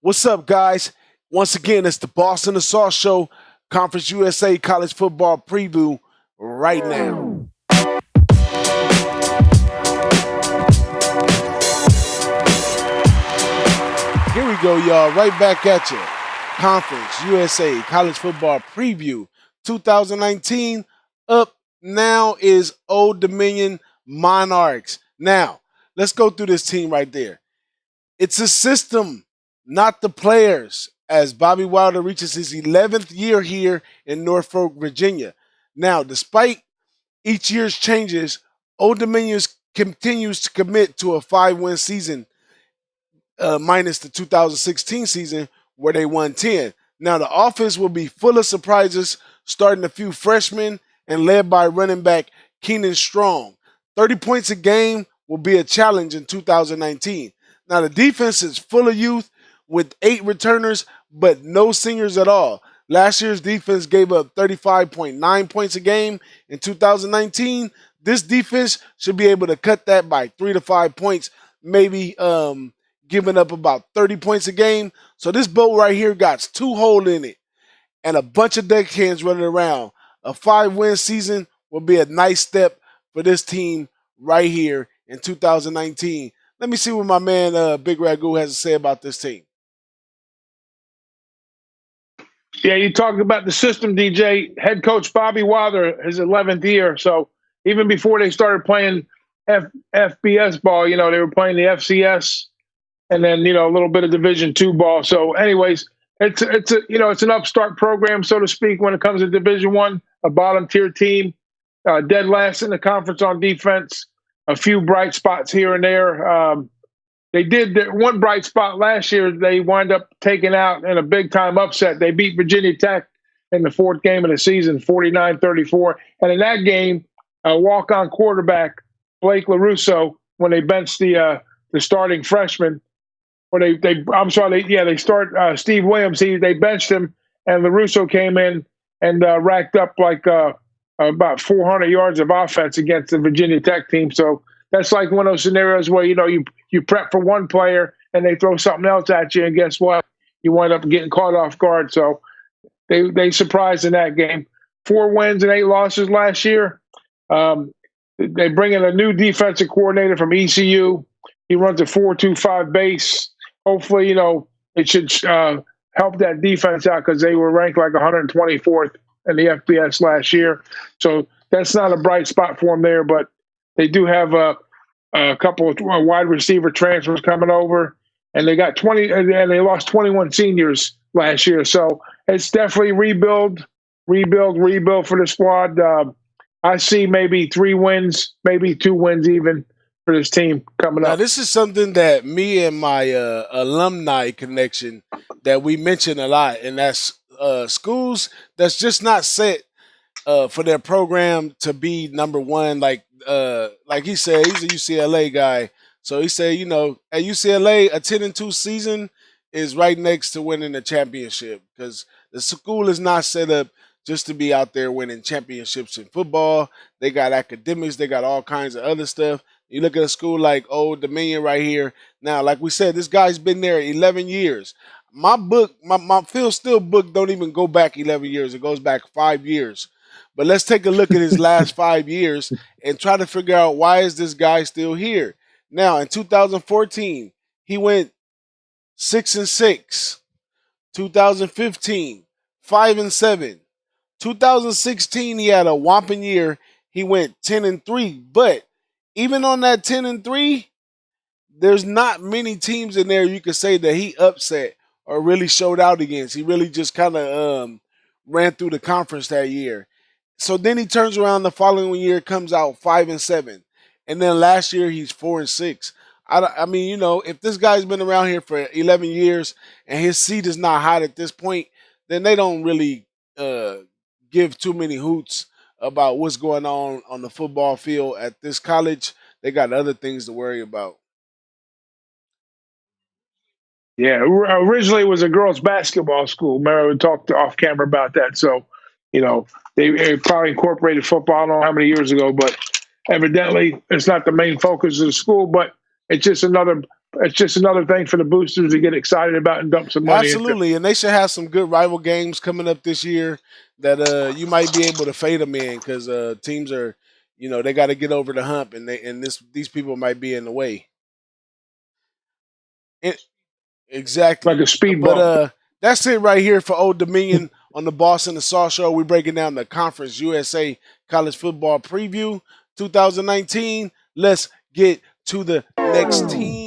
What's up, guys? Once again, it's the Boss and the Sauce Show, Conference USA College Football Preview right now. Here we go, y'all. Right back at you. Conference USA College Football Preview 2019. Up now is Old Dominion Monarchs. Now, let's go through this team right there. It's a system, not the players, as Bobby Wilder reaches his 11th year here in Norfolk, Virginia. Now, despite each year's changes, Old Dominion continues to commit to a 5-win season, minus the 2016 season where they won 10. Now, the offense will be full of surprises, starting a few freshmen and led by running back Keenan Strong. 30 points a game will be a challenge in 2019. Now, the defense is full of youth with 8 returners, but no seniors at all. Last year's defense gave up 35.9 points a game. In 2019, this defense should be able to cut that by 3 to 5 points, maybe giving up about 30 points a game. So this boat right here got 2 holes in it and a bunch of deckhands running around. A 5-win season will be a nice step for this team right here in 2019. Let me see what my man BigRagoo has to say about this team. Yeah, you talked about the system, DJ. Head coach Bobby Wilder, his 11th year. So even before they started playing FBS ball, they were playing the FCS and then, a little bit of Division II ball. So anyways, it's an upstart program, so to speak, when it comes to Division I, a bottom tier team, dead last in the conference on defense. A few bright spots here and there. They did one bright spot last year. They wind up taking out in a big-time upset. They beat Virginia Tech in the 4th game of the season, 49-34. And in that game, a walk-on quarterback, Blake LaRusso, when they benched the starting freshman, they start Steve Williams. They benched him, and LaRusso came in and racked up about 400 yards of offense against the Virginia Tech team. So that's like one of those scenarios where, you prep for one player and they throw something else at you, and guess what? You wind up getting caught off guard. So they surprised in that game. 4 wins and 8 losses last year. They bring in a new defensive coordinator from ECU. He runs a 4-2-5 base. Hopefully, it should help that defense out because they were ranked like 124th in the FBS last year. So that's not a bright spot for them there, but they do have a couple of wide receiver transfers coming over, and they got 20, and they lost 21 seniors last year. So it's definitely rebuild for the squad. I see maybe 3 wins, maybe 2 wins even for this team coming up. Now, this is something that me and my alumni connection that we mention a lot, and that's schools that's just not set for their program to be number one. Like he said, he's a UCLA guy. So he said, at UCLA, a 10-2 season is right next to winning a championship because the school is not set up just to be out there winning championships in football. They got academics. They got all kinds of other stuff. You look at a school like Old Dominion right here. Now, like we said, this guy's been there 11 years. My book, my Phil Steele book don't even go back 11 years. It goes back 5 years. But let's take a look at his last 5 years and try to figure out why is this guy still here. Now, in 2014, he went 6-6. 2015, 5-7. 2016, he had a whopping year. He went 10-3. But even on that 10-3, there's not many teams in there you could say that he upset or really showed out against. He really just kind of ran through the conference that year. So then he turns around the following year, comes out 5-7. And then last year, he's 4-6. I mean, if this guy's been around here for 11 years and his seat is not hot at this point, then they don't really give too many hoots about what's going on the football field at this college. They got other things to worry about. Yeah, originally it was a girls' basketball school. Remember, we talked off camera about that. So, they probably incorporated football, I don't know how many years ago, but evidently it's not the main focus of the school, but it's just another it's just another thing for the boosters to get excited about and dump some money into. Absolutely, and they should have some good rival games coming up this year that you might be able to fade them in because teams are, they got to get over the hump, and these people might be in the way. Exactly. Like a speed But bump. that's it right here for Old Dominion on the Boss and the Saw Show. We're breaking down the Conference USA College Football Preview 2019. Let's get to the next team.